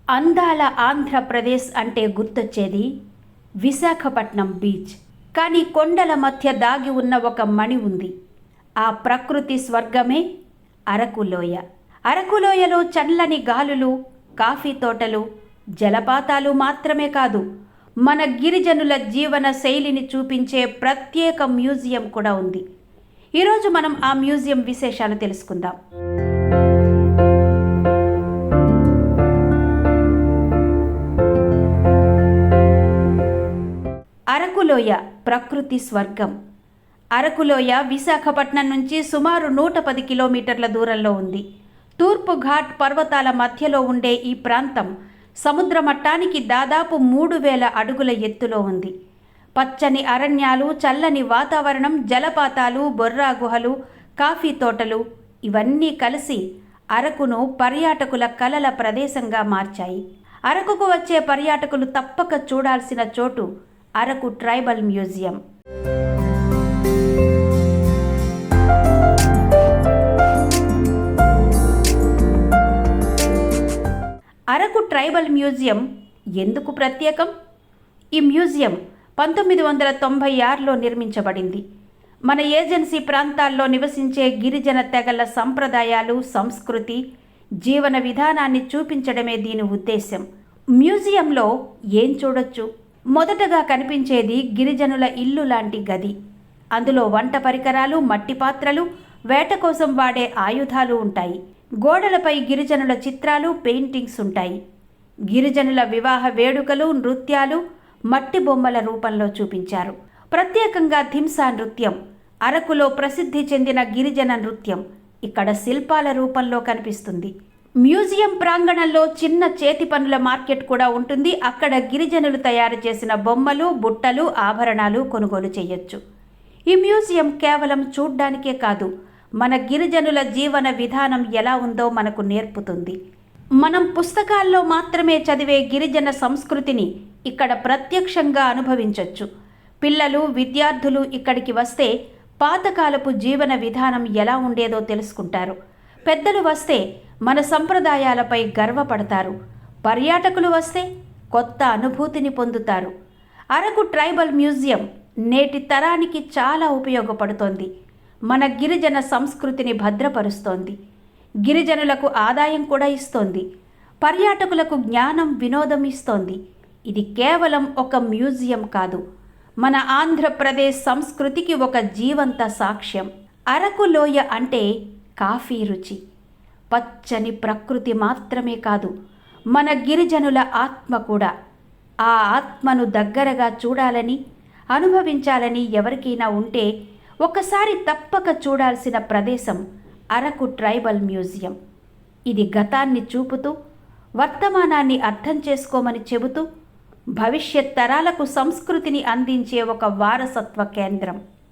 అందాల ఆంధ్రప్రదేశ్ అంటే గుర్తొచ్చేది విశాఖపట్నం బీచ్. కానీ కొండల మధ్య దాగి ఉన్న ఒక మణి ఉంది. ఆ ప్రకృతి స్వర్గమే అరకులోయ. అరకులోయలో చల్లని గాలులు, కాఫీ తోటలు, జలపాతాలు మాత్రమే కాదు, మన గిరిజనుల జీవన శైలిని చూపించే ప్రత్యేక మ్యూజియం కూడా ఉంది. ఈరోజు మనం ఆ మ్యూజియం విశేషాలు తెలుసుకుందాం. అరకులోయ ప్రకృతి స్వర్గం. అరకులోయ విశాఖపట్నం నుంచి సుమారు 110 కిలోమీటర్ల దూరంలో ఉంది. తూర్పు ఘాట్ పర్వతాల మధ్యలో ఉండే ఈ ప్రాంతం సముద్ర మట్టానికి దాదాపు 3000 అడుగుల ఎత్తులో ఉంది. పచ్చని అరణ్యాలు, చల్లని వాతావరణం, జలపాతాలు, బొర్రా గుహలు, కాఫీ తోటలు ఇవన్నీ కలిసి అరకును పర్యాటకుల కలల ప్రదేశంగా మార్చాయి. అరకుకు వచ్చే పర్యాటకులు తప్పక చూడాల్సిన చోటు Araku tribal museum. Araku tribal museum ఎందుకు ప్రత్యేకం? ఈ మ్యూజియం 1996లో నిర్మించబడింది. మన ఏజెన్సీ ప్రాంతాల్లో నివసించే గిరిజన తెగల సంప్రదాయాలు, సంస్కృతి, జీవన విధానాన్ని చూపించడమే దీని ఉద్దేశం. మ్యూజియంలో ఏం చూడొచ్చు? మొదటగా కనిపించేది గిరిజనుల ఇల్లు లాంటి గది. అందులో వంట పరికరాలు, మట్టి పాత్రలు, వేట కోసం వాడే ఆయుధాలు ఉంటాయి. గోడలపై గిరిజనుల చిత్రాలు, పెయింటింగ్స్ ఉంటాయి. గిరిజనుల వివాహ వేడుకలు, నృత్యాలు మట్టి బొమ్మల రూపంలో చూపించారు. ప్రత్యేకంగా ధింసా నృత్యం, అరకులో ప్రసిద్ధి చెందిన గిరిజన నృత్యం, ఇక్కడ శిల్పాల రూపంలో కనిపిస్తుంది. మ్యూజియం ప్రాంగణంలో చిన్న చేతి పనుల మార్కెట్ కూడా ఉంటుంది. అక్కడ గిరిజనులు తయారు చేసిన బొమ్మలు, బుట్టలు, ఆభరణాలు కొనుగోలు చేయొచ్చు. ఈ మ్యూజియం కేవలం చూడ్డానికే కాదు, మన గిరిజనుల జీవన విధానం ఎలా ఉందో మనకు నేర్పుతుంది. మనం పుస్తకాల్లో మాత్రమే చదివే గిరిజన సంస్కృతిని ఇక్కడ ప్రత్యక్షంగా అనుభవించవచ్చు. పిల్లలు, విద్యార్థులు ఇక్కడికి వస్తే పాతకాలపు జీవన విధానం ఎలా ఉండేదో తెలుసుకుంటారు. పెద్దలు వస్తే మన సంప్రదాయాలపై గర్వపడతారు. పర్యాటకులు వస్తే కొత్త అనుభూతిని పొందుతారు. అరకు ట్రైబల్ మ్యూజియం నేటి తరానికి చాలా ఉపయోగపడుతోంది. మన గిరిజన సంస్కృతిని భద్రపరుస్తోంది. గిరిజనులకు ఆదాయం కూడా ఇస్తోంది. పర్యాటకులకు జ్ఞానం, వినోదం ఇస్తోంది. ఇది కేవలం ఒక మ్యూజియం కాదు, మన ఆంధ్రప్రదేశ్ సంస్కృతికి ఒక జీవంత సాక్ష్యం. అరకు లోయ అంటే కాఫీ రుచి. పచ్చని ప్రకృతి మాత్రమే కాదు, మన గిరిజనుల ఆత్మ కూడా. ఆ ఆత్మను దగ్గరగా చూడాలని, అనుభవించాలని ఎవరికైనా ఉంటే ఒకసారి తప్పక చూడాల్సిన ప్రదేశం అరకు ట్రైబల్ మ్యూజియం. ఇది గతాన్ని చూపుతూ, వర్తమానాన్ని అర్థం చేసుకోమని చెబుతూ, భవిష్యత్ తరాలకు సంస్కృతిని అందించే ఒక వారసత్వ కేంద్రం.